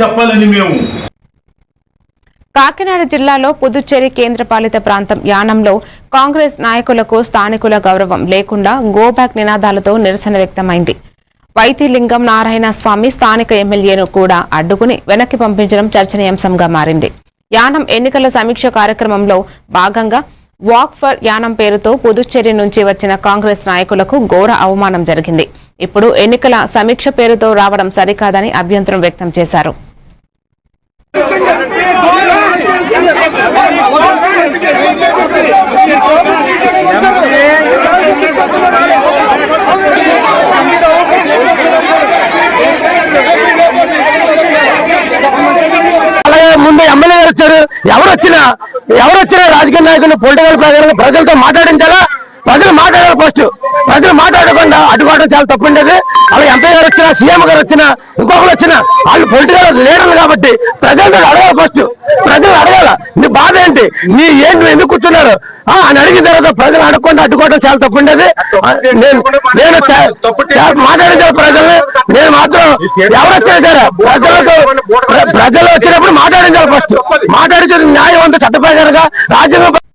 చెప్పాలని మేము కాకినాడ జిల్లాలో పుదుచ్చేరి కేంద్రపాలిత ప్రాంతం యానంలో కాంగ్రెస్ నాయకులకు స్థానికుల గౌరవం లేకుండా గోబ్యాక్ నినాదాలతో నిరసన వ్యక్తమైంది. వైతిలింగం నారాయణ స్వామి స్థానిక ఎమ్మెల్యేను కూడా అడ్డుకుని వెనక్కి పంపించడం చర్చనీయాంశంగా మారింది. యానం ఎన్నికల సమీక్ష కార్యక్రమంలో భాగంగా వాక్ ఫర్ యానం పేరుతో పుదుచ్చేరి నుంచి వచ్చిన కాంగ్రెస్ నాయకులకు ఘోర అవమానం జరిగింది. ఇప్పుడు ఎన్నికల సమీక్ష పేరుతో రావడం సరికాదని అభ్యంతరం వ్యక్తం చేశారు. ముందు ఎమ్మెల్యే గారు వచ్చారు. ఎవరొచ్చినా రాజకీయ నాయకులు పొలిటికల్ ప్రజలతో మాట్లాడించాలా, ప్రజలు మాట్లాడాలి. ప్రజలు మాట్లాడకుండా అడ్డుకోవడం చాలా తప్పు ఉండేది. అలా ఎంపీ గారు వచ్చినా, సీఎం గారు వచ్చినా, ఇంకొకరు వచ్చినా వాళ్ళు పొలిటికల్ లీడర్లు కాబట్టి ప్రజలతో అడగాలి. ప్రజలు అడగాల నీ బాధ ఏంటి, నీ ఏంటి, ఎందుకు కూర్చున్నారు అని అడిగిన తర్వాత ప్రజలు అడగకుండా అడ్డుకోవడం చాలా తప్పు ఉండేది. నేను మాట్లాడించాలి ప్రజల్ని. నేను మాత్రం ఎవరు వచ్చినా సరే ప్రజలు వచ్చినప్పుడు మాట్లాడించాలి. మాట్లాడించాలి న్యాయవంత చట్ట ప్రకారంగా రాజ్యాంగ